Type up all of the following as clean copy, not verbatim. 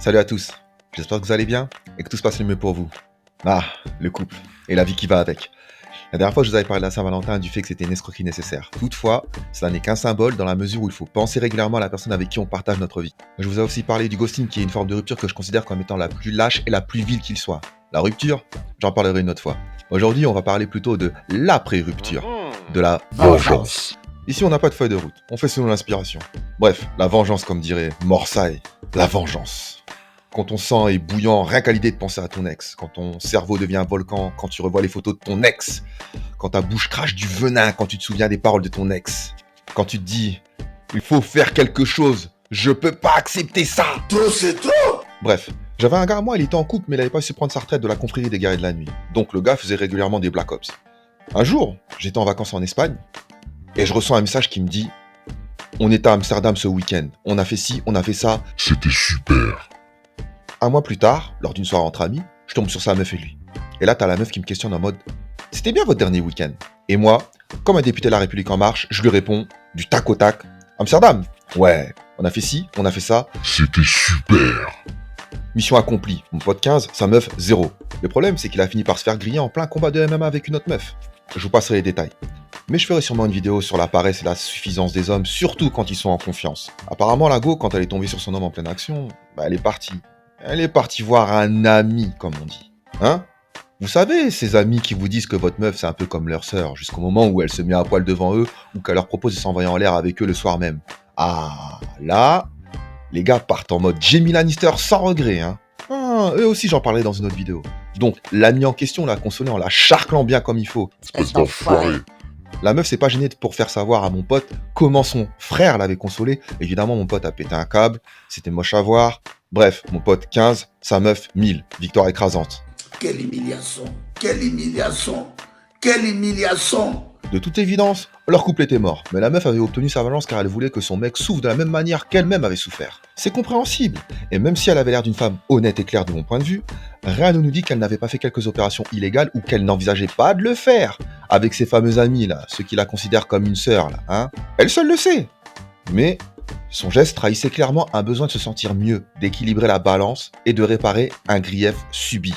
Salut à tous, j'espère que vous allez bien et que tout se passe le mieux pour vous. Ah, le couple et la vie qui va avec. La dernière fois, je vous avais parlé de la Saint-Valentin et du fait que c'était une escroquerie nécessaire. Toutefois, cela n'est qu'un symbole dans la mesure où il faut penser régulièrement à la personne avec qui on partage notre vie. Je vous ai aussi parlé du ghosting qui est une forme de rupture que je considère comme étant la plus lâche et la plus vile qu'il soit. La rupture, j'en parlerai une autre fois. Aujourd'hui, on va parler plutôt de l'après-rupture, de la vengeance. Ici, on n'a pas de feuille de route, on fait selon l'inspiration. Bref, la vengeance comme dirait Morsaille, la vengeance. Quand ton sang est bouillant, rien qu'à l'idée de penser à ton ex. Quand ton cerveau devient un volcan, quand tu revois les photos de ton ex. Quand ta bouche crache du venin, quand tu te souviens des paroles de ton ex. Quand tu te dis, il faut faire quelque chose, je peux pas accepter ça. Trop, c'est trop. Bref, j'avais un gars à moi, il était en couple, mais il avait pas su prendre sa retraite de la confrérie des guerriers de la nuit. Donc le gars faisait régulièrement des Black Ops. Un jour, j'étais en vacances en Espagne, et je reçois un message qui me dit, on était à Amsterdam ce week-end, on a fait ci, on a fait ça. C'était super. Un mois plus tard, lors d'une soirée entre amis, je tombe sur sa meuf et lui. Et là, t'as la meuf qui me questionne en mode « C'était bien votre dernier week-end ?» Et moi, comme un député de La République En Marche, je lui réponds, du tac au tac, « Amsterdam ?» Ouais, on a fait ci, on a fait ça. C'était super. Mission accomplie. Mon pote 15, sa meuf 0. Le problème, c'est qu'il a fini par se faire griller en plein combat de MMA avec une autre meuf. Je vous passerai les détails. Mais je ferai sûrement une vidéo sur la paresse et la suffisance des hommes, surtout quand ils sont en confiance. Apparemment, la go, quand elle est tombée sur son homme en pleine action, elle est partie. Elle est partie voir un ami, comme on dit. Hein? Vous savez, ces amis qui vous disent que votre meuf, c'est un peu comme leur sœur, jusqu'au moment où elle se met à poil devant eux, ou qu'elle leur propose de s'envoyer en l'air avec eux le soir même. Ah, là, les gars partent en mode Jamie Lannister sans regret, hein. Ah, eux aussi, j'en parlerai dans une autre vidéo. Donc, l'ami en question l'a consolé en la charclant bien comme il faut. Espèce d'enfoiré. La meuf s'est pas gênée pour faire savoir à mon pote comment son frère l'avait consolé. Évidemment, mon pote a pété un câble, c'était moche à voir. Bref, mon pote 15, sa meuf 1000, victoire écrasante. Quelle humiliation. Quelle humiliation. Quelle humiliation. De toute évidence, leur couple était mort, mais la meuf avait obtenu sa vengeance car elle voulait que son mec souffre de la même manière qu'elle-même avait souffert. C'est compréhensible, et même si elle avait l'air d'une femme honnête et claire de mon point de vue, rien ne nous dit qu'elle n'avait pas fait quelques opérations illégales ou qu'elle n'envisageait pas de le faire, avec ses fameux amis là, ceux qui la considèrent comme une sœur là, hein. Elle seule le sait. Mais son geste trahissait clairement un besoin de se sentir mieux, d'équilibrer la balance et de réparer un grief subi.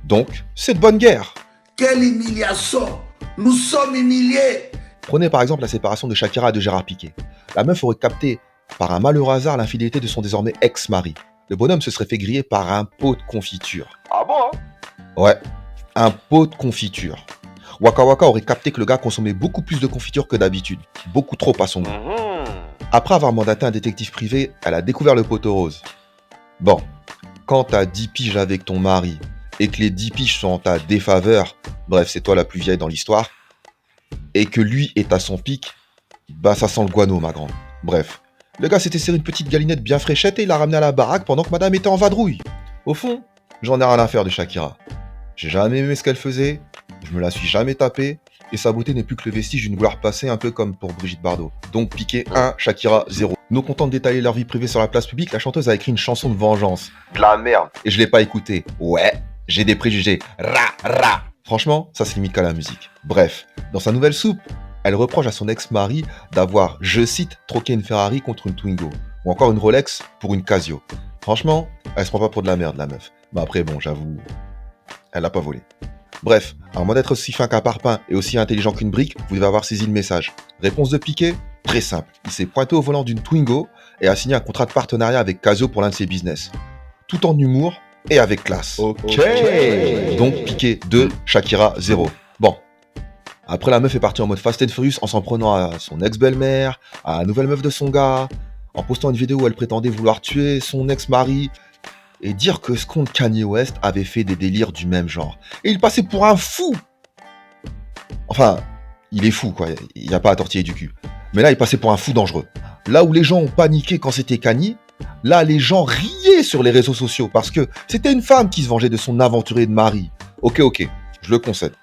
Donc, c'est de bonne guerre. Quelle humiliation. Nous sommes humiliés. Prenez par exemple la séparation de Shakira et de Gérard Piqué. La meuf aurait capté par un malheureux hasard l'infidélité de son désormais ex-mari. Le bonhomme se serait fait griller par un pot de confiture. Ah bon, hein? Ouais, un pot de confiture. Waka Waka aurait capté que le gars consommait beaucoup plus de confiture que d'habitude. Beaucoup trop à son goût. Après avoir mandaté un détective privé, elle a découvert le poteau rose. Bon, quand t'as 10 piges avec ton mari et que les 10 piges sont en ta défaveur, bref, c'est toi la plus vieille dans l'histoire, et que lui est à son pic, bah ça sent le guano, ma grande. Bref, le gars s'était serré une petite galinette bien fraîchette et il l'a ramené à la baraque pendant que madame était en vadrouille. Au fond, j'en ai rien à faire de Shakira. J'ai jamais aimé ce qu'elle faisait, je me la suis jamais tapée, et sa beauté n'est plus que le vestige d'une gloire passée, un peu comme pour Brigitte Bardot. Donc Piqué 1, Shakira 0. Non content de détailler leur vie privée sur la place publique, la chanteuse a écrit une chanson de vengeance. De la merde. Et je l'ai pas écoutée. Ouais, j'ai des préjugés. Ra. Franchement, ça se limite qu'à la musique. Bref, dans sa nouvelle soupe, elle reproche à son ex-mari d'avoir, je cite, troqué une Ferrari contre une Twingo. Ou encore une Rolex pour une Casio. Franchement, elle se prend pas pour de la merde, la meuf. Mais après, bon, j'avoue, elle a pas volé. Bref, à moins d'être aussi fin qu'un parpaing et aussi intelligent qu'une brique, vous devez avoir saisi le message. Réponse de Piqué? Très simple. Il s'est pointé au volant d'une Twingo et a signé un contrat de partenariat avec Casio pour l'un de ses business. Tout en humour et avec classe. Ok. Donc Piqué 2, Shakira 0. Bon. Après, la meuf est partie en mode Fast and Furious en s'en prenant à son ex-belle-mère, à la nouvelle meuf de son gars, en postant une vidéo où elle prétendait vouloir tuer son ex-mari et dire que ce compte Kanye West avait fait des délires du même genre. Et il passait pour un fou. Enfin, il est fou, quoi. Il n'y a pas à tortiller du cul. Mais là, il passait pour un fou dangereux. Là où les gens ont paniqué quand c'était Kanye, là, les gens riaient sur les réseaux sociaux parce que c'était une femme qui se vengeait de son aventuré de mari. Ok, je le concède.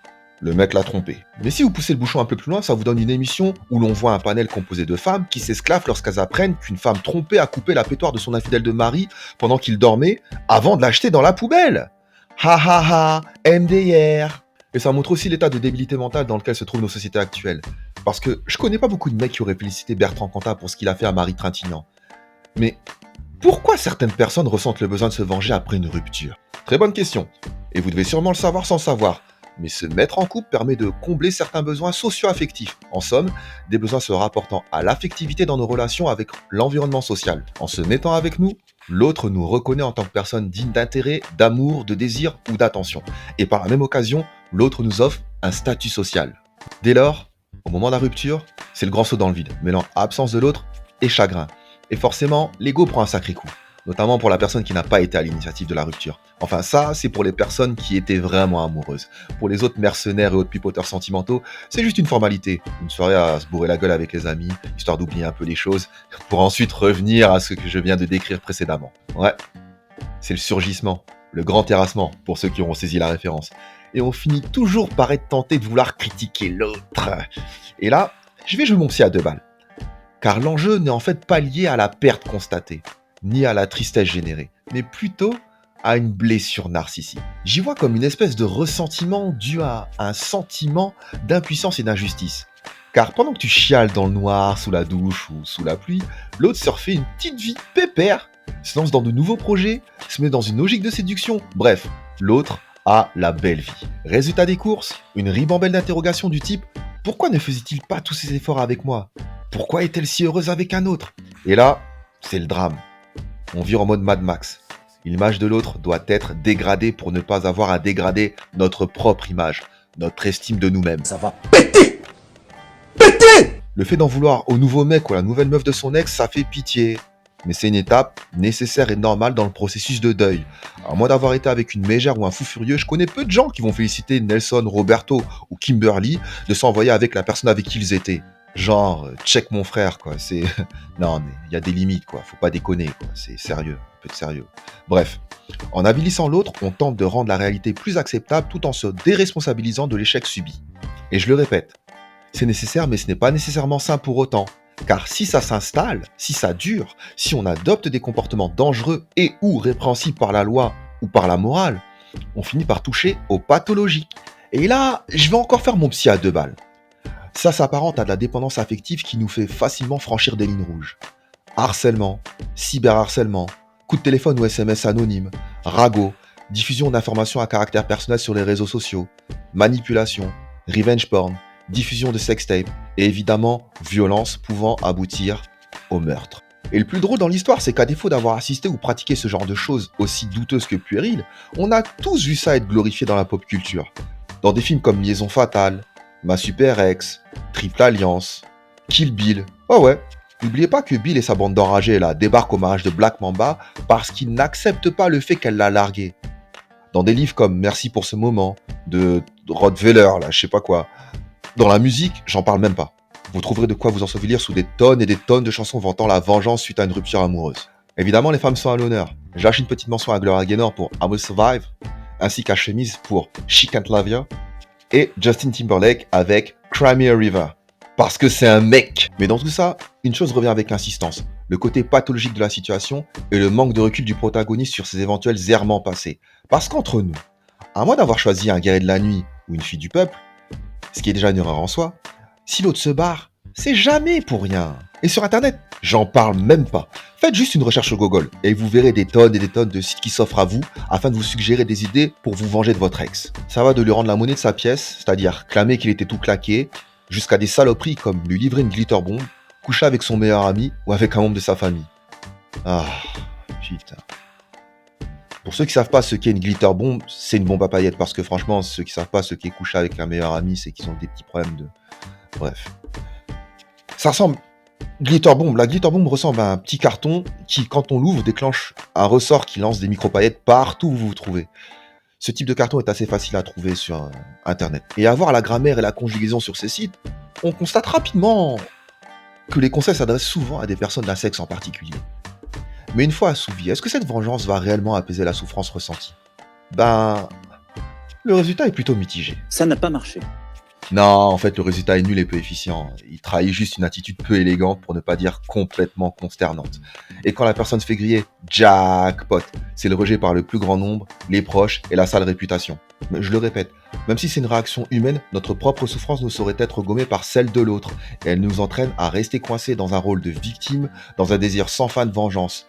Le mec l'a trompé. Mais si vous poussez le bouchon un peu plus loin, ça vous donne une émission où l'on voit un panel composé de femmes qui s'esclaffent lorsqu'elles apprennent qu'une femme trompée a coupé la pétoire de son infidèle de mari pendant qu'il dormait avant de l'acheter dans la poubelle. Ha ha ha, MDR. Et ça montre aussi l'état de débilité mentale dans lequel se trouvent nos sociétés actuelles. Parce que je connais pas beaucoup de mecs qui auraient félicité Bertrand Cantat pour ce qu'il a fait à Marie Trintignant. Mais Pourquoi certaines personnes ressentent le besoin de se venger après une rupture? Très bonne question. Et vous devez sûrement le savoir sans le savoir. Mais se mettre en couple permet de combler certains besoins socio-affectifs. En somme, des besoins se rapportant à l'affectivité dans nos relations avec l'environnement social. En se mettant avec nous, l'autre nous reconnaît en tant que personne digne d'intérêt, d'amour, de désir ou d'attention. Et par la même occasion, l'autre nous offre un statut social. Dès lors, au moment de la rupture, c'est le grand saut dans le vide, mêlant absence de l'autre et chagrin. Et forcément, l'ego prend un sacré coup, notamment pour la personne qui n'a pas été à l'initiative de la rupture. Enfin ça, c'est pour les personnes qui étaient vraiment amoureuses. Pour les autres mercenaires et autres pipoteurs sentimentaux, c'est juste une formalité, une soirée à se bourrer la gueule avec les amis, histoire d'oublier un peu les choses, pour ensuite revenir à ce que je viens de décrire précédemment. Ouais, c'est le surgissement, le grand terrassement, pour ceux qui auront saisi la référence. Et on finit toujours par être tenté de vouloir critiquer l'autre. Et là, je vais jouer mon psy à 2 balles. Car l'enjeu n'est en fait pas lié à la perte constatée, ni à la tristesse générée, mais plutôt à une blessure narcissique. J'y vois comme une espèce de ressentiment dû à un sentiment d'impuissance et d'injustice. Car pendant que tu chiales dans le noir, sous la douche ou sous la pluie, l'autre se refait une petite vie pépère, se lance dans de nouveaux projets, se met dans une logique de séduction. Bref, l'autre a la belle vie. Résultat des courses, une ribambelle d'interrogations du type « Pourquoi ne faisait-il pas tous ces efforts avec moi ? Pourquoi est-elle si heureuse avec un autre ?» Et là, c'est le drame. On vit en mode Mad Max. L'image de l'autre doit être dégradée pour ne pas avoir à dégrader notre propre image, notre estime de nous-mêmes. Ça va péter. Le fait d'en vouloir au nouveau mec ou à la nouvelle meuf de son ex, ça fait pitié. Mais c'est une étape nécessaire et normale dans le processus de deuil. À moins d'avoir été avec une mégère ou un fou furieux, je connais peu de gens qui vont féliciter Nelson, Roberto ou Kimberly de s'envoyer avec la personne avec qui ils étaient. Genre, check mon frère, quoi. C'est... Non, mais il y a des limites, quoi. Faut pas déconner, quoi. C'est sérieux, un peu de sérieux. Bref, en avilissant l'autre, on tente de rendre la réalité plus acceptable tout en se déresponsabilisant de l'échec subi. Et je le répète, c'est nécessaire, mais ce n'est pas nécessairement sain pour autant. Car si ça s'installe, si ça dure, si on adopte des comportements dangereux et ou répréhensibles par la loi ou par la morale, on finit par toucher aux pathologies. Et là, je vais encore faire mon psy à 2 balles. Ça s'apparente à de la dépendance affective qui nous fait facilement franchir des lignes rouges. Harcèlement, cyberharcèlement, coup de téléphone ou SMS anonyme, ragot, diffusion d'informations à caractère personnel sur les réseaux sociaux, manipulation, revenge porn, diffusion de sextape et évidemment violence pouvant aboutir au meurtre. Et le plus drôle dans l'histoire, c'est qu'à défaut d'avoir assisté ou pratiqué ce genre de choses aussi douteuses que puériles, on a tous vu ça être glorifié dans la pop culture. Dans des films comme Liaison fatale, Ma Super Ex, Triple Alliance, Kill Bill. Oh ouais, n'oubliez pas que Bill et sa bande d'enragés là débarquent au mariage de Black Mamba parce qu'ils n'acceptent pas le fait qu'elle l'a largué. Dans des livres comme Merci pour ce moment, de Rottweiler, là, je sais pas quoi. Dans la musique, j'en parle même pas. Vous trouverez de quoi vous ensevelir sous des tonnes et des tonnes de chansons vantant la vengeance suite à une rupture amoureuse. Évidemment, les femmes sont à l'honneur. Je lâche une petite mention à Gloria Gaynor pour I Will Survive, ainsi qu'à Chemise pour She Can't Love You, et Justin Timberlake avec Cry Me a River, parce que c'est un mec. Mais dans tout ça, une chose revient avec insistance, le côté pathologique de la situation et le manque de recul du protagoniste sur ses éventuels errements passés. Parce qu'entre nous, à moins d'avoir choisi un guerrier de la nuit ou une fille du peuple, ce qui est déjà une erreur en soi, si l'autre se barre, c'est jamais pour rien. Et sur internet, j'en parle même pas. Faites juste une recherche au Google et vous verrez des tonnes et des tonnes de sites qui s'offrent à vous afin de vous suggérer des idées pour vous venger de votre ex. Ça va de lui rendre la monnaie de sa pièce, c'est-à-dire clamer qu'il était tout claqué, jusqu'à des saloperies comme lui livrer une glitter bomb, coucher avec son meilleur ami ou avec un membre de sa famille. Ah, putain. Pour ceux qui savent pas ce qu'est une glitter bomb, c'est une bombe à paillettes parce que franchement, ceux qui savent pas ce qu'est coucher avec un meilleur ami, c'est qu'ils ont des petits problèmes de... Bref. Ça ressemble... Glitter bomb. La glitter bomb ressemble à un petit carton qui, quand on l'ouvre, déclenche un ressort qui lance des micro-paillettes partout où vous vous trouvez. Ce type de carton est assez facile à trouver sur Internet. Et à voir la grammaire et la conjugaison sur ces sites, on constate rapidement que les conseils s'adressent souvent à des personnes d'un sexe en particulier. Mais une fois assouvi, est-ce que cette vengeance va réellement apaiser la souffrance ressentie ? Ben, le résultat est plutôt mitigé. Ça n'a pas marché. Non, en fait, le résultat est nul et peu efficient. Il trahit juste une attitude peu élégante, pour ne pas dire complètement consternante. Et quand la personne se fait griller, jackpot, c'est le rejet par le plus grand nombre, les proches et la sale réputation. Mais je le répète, même si c'est une réaction humaine, notre propre souffrance ne saurait être gommée par celle de l'autre. Et elle nous entraîne à rester coincés dans un rôle de victime, dans un désir sans fin de vengeance.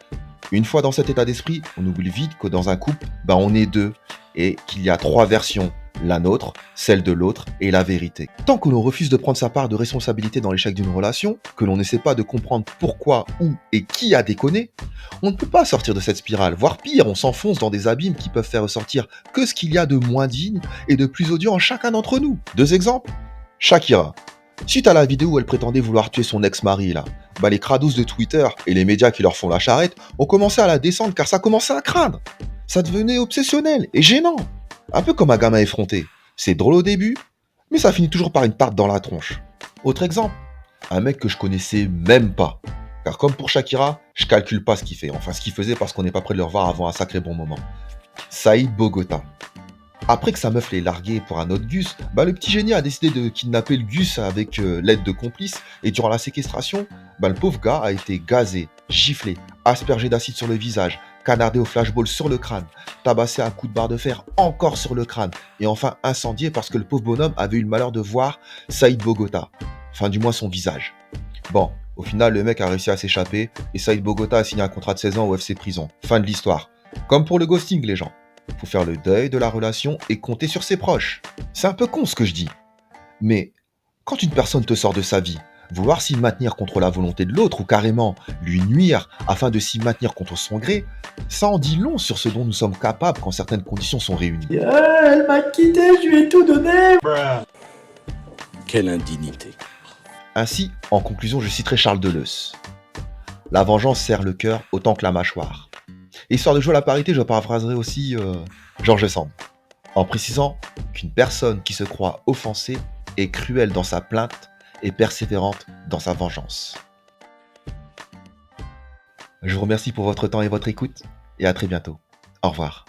Une fois dans cet état d'esprit, on oublie vite que dans un couple, on est deux et qu'il y a 3 versions. La nôtre, celle de l'autre et la vérité. Tant que l'on refuse de prendre sa part de responsabilité dans l'échec d'une relation, que l'on n'essaie pas de comprendre pourquoi, où et qui a déconné, on ne peut pas sortir de cette spirale, voire pire, on s'enfonce dans des abîmes qui peuvent faire ressortir que ce qu'il y a de moins digne et de plus odieux en chacun d'entre nous. 2 exemples. Shakira. Suite à la vidéo où elle prétendait vouloir tuer son ex-mari là, les crados de Twitter et les médias qui leur font la charrette ont commencé à la descendre car ça commençait à craindre. Ça devenait obsessionnel et gênant. Un peu comme un gamin effronté. C'est drôle au début, mais ça finit toujours par une tarte dans la tronche. Autre exemple, un mec que je connaissais même pas. Car comme pour Shakira, je calcule pas ce qu'il fait. Enfin, ce qu'il faisait parce qu'on n'est pas près de le revoir avant un sacré bon moment. Saïd Bogota. Après que sa meuf l'ait largué pour un autre Gus, le petit génie a décidé de kidnapper le Gus avec l'aide de complices. Et durant la séquestration, le pauvre gars a été gazé, giflé, aspergé d'acide sur le visage, canardé au flashball sur le crâne, tabassé à coups de barre de fer encore sur le crâne, et enfin incendié parce que le pauvre bonhomme avait eu le malheur de voir Saïd Bogota. Enfin, du moins son visage. Bon, au final, le mec a réussi à s'échapper, et Saïd Bogota a signé un contrat de 16 ans au FC Prison. Fin de l'histoire. Comme pour le ghosting, les gens. Faut faire le deuil de la relation et compter sur ses proches. C'est un peu con ce que je dis. Mais, quand une personne te sort de sa vie, vouloir s'y maintenir contre la volonté de l'autre ou carrément lui nuire afin de s'y maintenir contre son gré, ça en dit long sur ce dont nous sommes capables quand certaines conditions sont réunies. Elle m'a quitté, je lui ai tout donné. Quelle indignité. Ainsi, en conclusion, je citerai Charles Deleuze. La vengeance serre le cœur autant que la mâchoire. Histoire de jouer à la parité, je paraphraserai aussi Georges Sand, en précisant qu'une personne qui se croit offensée est cruelle dans sa plainte et persévérante dans sa vengeance. Je vous remercie pour votre temps et votre écoute, et à très bientôt. Au revoir.